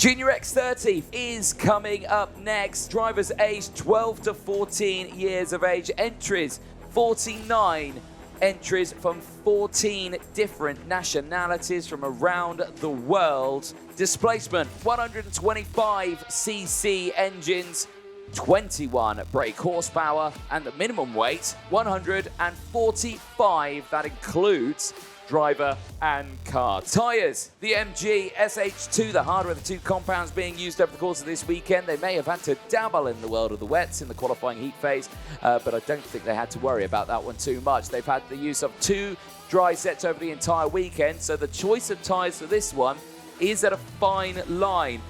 Junior X30 is coming up next. Drivers aged 12 to 14 years of age. Entries, 49 entries from 14 different nationalities from around the world. Displacement, 125cc engines, 21 brake horsepower, and the minimum weight, 145. That includes driver and car. Tyres, the MG SH2, the harder of the two compounds being used over the course of this weekend. They may have had to dabble in the world of the wets in the qualifying heat phase, but I don't think they had to worry about that one too much. They've had the use of 2 dry sets over the entire weekend, so the choice of tyres for this one is at a fine line.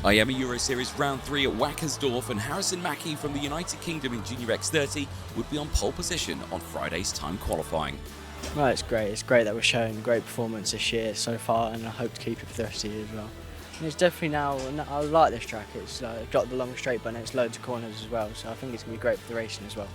IAME Euro Series Round 3 at Wackersdorf, and Harrison Mackie from the United Kingdom in Junior X30 would be on pole position on Friday's time qualifying. Well, it's great. It's great that we're showing great performance this year so far, and I hope to keep it for the rest of the year as well. And it's definitely now, I like this track. It's got the long straight, but it's loads of corners as well, so I think it's going to be great for the racing as well.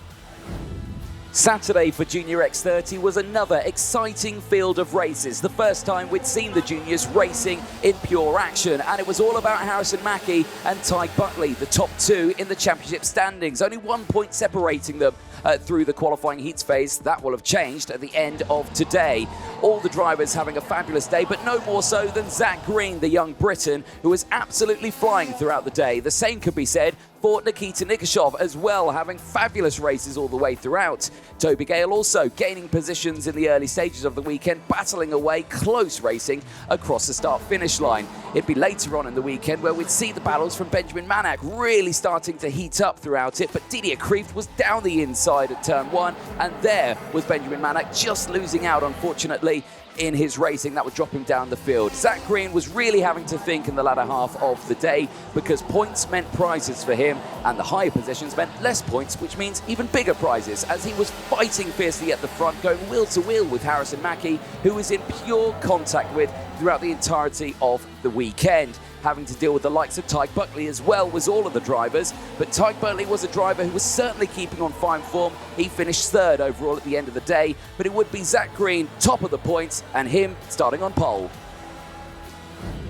Saturday for Junior X30 was another exciting field of races. The first time we'd seen the juniors racing in pure action, and it was all about Harrison Mackie and Ty Buckley, the top 2 in the championship standings. Only 1 point separating them through the qualifying heats phase. That will have changed at the end of today. All the drivers having a fabulous day, but no more so than Zach Green, the young Briton, who was absolutely flying throughout the day. The same could be said for Nikita Nikishov as well, having fabulous races all the way throughout. Toby Gale also gaining positions in the early stages of the weekend, battling away, close racing across the start-finish line. It'd be later on in the weekend where we'd see the battles from Benjamin Manak really starting to heat up throughout it, but Didier Kreeft was down the inside at turn 1, and there was Benjamin Manak just losing out, unfortunately, in his racing. That would drop him down the field. Zach Green was really having to think in the latter half of the day because points meant prizes for him and the higher positions meant less points, which means even bigger prizes, as he was fighting fiercely at the front, going wheel to wheel with Harrison Mackie, who was in pure contact with throughout the entirety of the weekend. Having to deal with the likes of Ty Buckley as well was all of the drivers, but Ty Buckley was a driver who was certainly keeping on fine form. He finished 3rd overall at the end of the day, but it would be Zach Green top of the points and him starting on pole.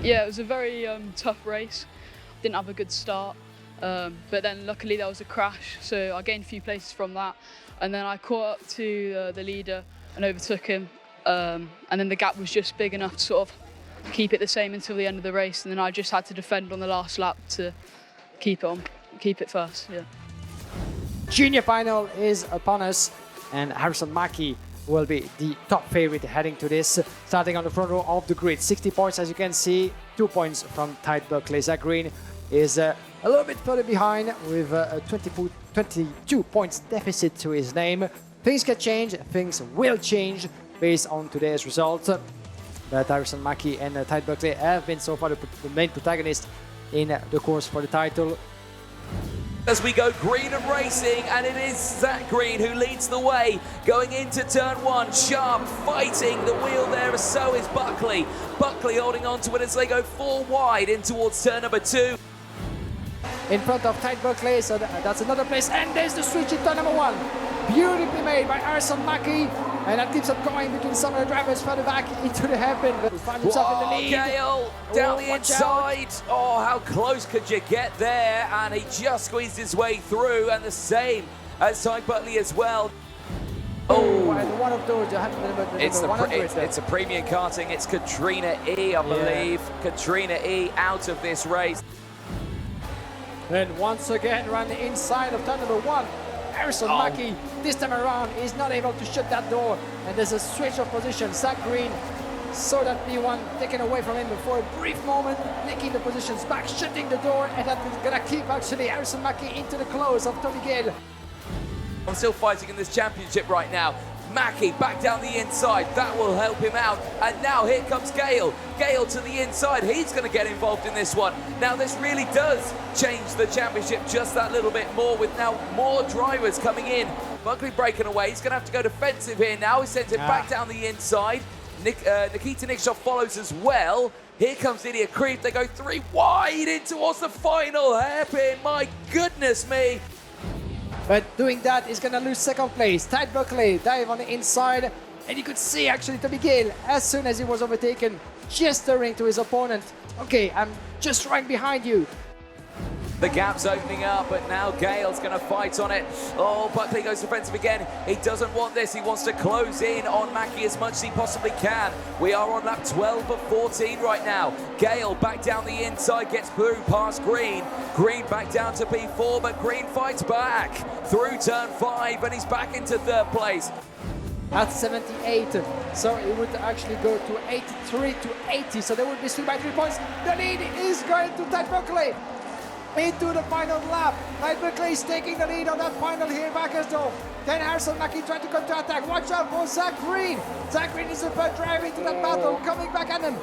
Yeah, it was a very tough race. Didn't have a good start, but then luckily there was a crash, so I gained a few places from that, and then I caught up to the leader and overtook him, and then the gap was just big enough to sort of keep it the same until the end of the race, and then I just had to defend on the last lap to keep it first. Yeah. Junior final is upon us, and Harrison Mackie will be the top favorite heading to this, starting on the front row of the grid. 60 points, as you can see, 2 points from Ty Buckley. Zach Green is a little bit further behind with a 22 points deficit to his name. Things can change, things will change based on today's result. But Harrison Mackie and Ty Buckley have been so far the main protagonists in the course for the title. As we go green and racing, and it is Zach Green who leads the way going into turn 1. Sharp fighting the wheel there, so is Buckley. Buckley holding on to it as they go 4 wide in towards turn number 2. In front of Ty Buckley, so that's another place, and there's the switch in turn number 1. Beautifully made by Harrison Mackie, and that keeps on going between some of the drivers further back into the hairpin, but he finds himself in the lead. Gale down the inside. Oh, how close could you get there? And he just squeezed his way through, and the same as Ty Buckley as well. Oh, and one of those, it's a premium karting. It's Katrina E, I believe. Katrina E out of this race. And once again, run the inside of turn number 1. Harrison Mackie, this time around, is not able to shut that door, and there's a switch of position. Zach Green saw that P1 taken away from him for a brief moment, nicking the positions back, shutting the door, and that is gonna keep actually Harrison Mackie into the close of Toby Gale. I'm still fighting in this championship right now. Mackie back down the inside, that will help him out. And now here comes Gale. Gale to the inside, he's going to get involved in this one. Now this really does change the championship just that little bit more, with now more drivers coming in. Buckley breaking away, he's going to have to go defensive here now. He sends it back down the inside. Nikita Nikishov follows as well. Here comes Didier Kreeft, they go 3 wide in towards the final hairpin. My goodness me. But doing that is going to lose second place. Ty Buckley dive on the inside, and you could see actually Toby Gale, as soon as he was overtaken, gesturing to his opponent Okay, I'm just right behind you. The gap's opening up, but now Gale's going to fight on it. Oh, Buckley goes defensive again. He doesn't want this. He wants to close in on Mackie as much as he possibly can. We are on lap 12 of 14 right now. Gale back down the inside, gets through past Green. Green back down to P4, but Green fights back through turn 5, and he's back into third place. At 78, so it would actually go to 83 to 80, so there would be still by 3 points. The lead is going to Ty Buckley into the final lap. Ty Buckley is taking the lead on that final here in Wackersdorf. Then Harrison Mackie trying to counter-attack. Watch out for Zach Green. Zach Green is about driving to that battle, coming back at him,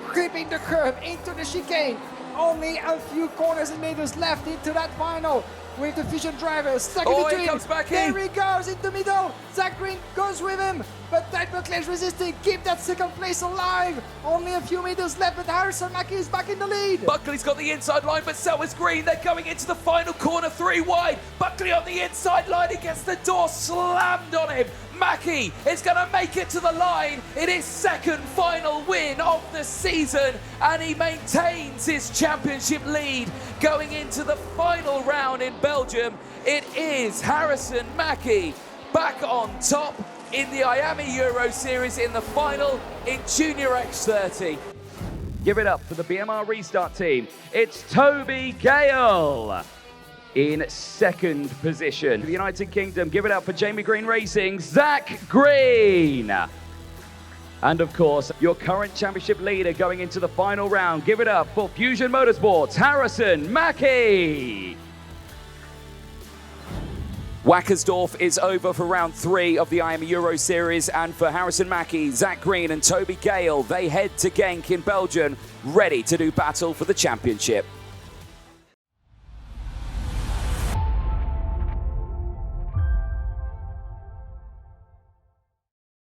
creeping the curve into the chicane. Only a few corners and meters left into that final. With the Vision driver stuck in between. He comes back there in. he goes in the middle. Zach Green goes with him, but Ty Buckley is resisting. Keep that second place alive. Only a few meters left, but Harrison Mackie is back in the lead. Buckley's got the inside line, but so is Green. They're going into the final corner, 3 wide. Buckley on the inside line, he gets the door slammed on him. Mackie is going to make it to the line in his second final win of the season, and he maintains his championship lead going into the final round in Belgium. It is Harrison Mackie back on top in the IAME Euro Series in the final in Junior X30. Give it up for the BMR Restart team. It's Toby Gale in second position. For the United Kingdom, give it up for Jamie Green Racing, Zach Green. And of course, your current championship leader going into the final round. Give it up for Fusion Motorsports, Harrison Mackie. Wackersdorf is over for round 3 of the IAME Euro Series, and for Harrison Mackie, Zach Green and Toby Gale, they head to Genk in Belgium, ready to do battle for the championship.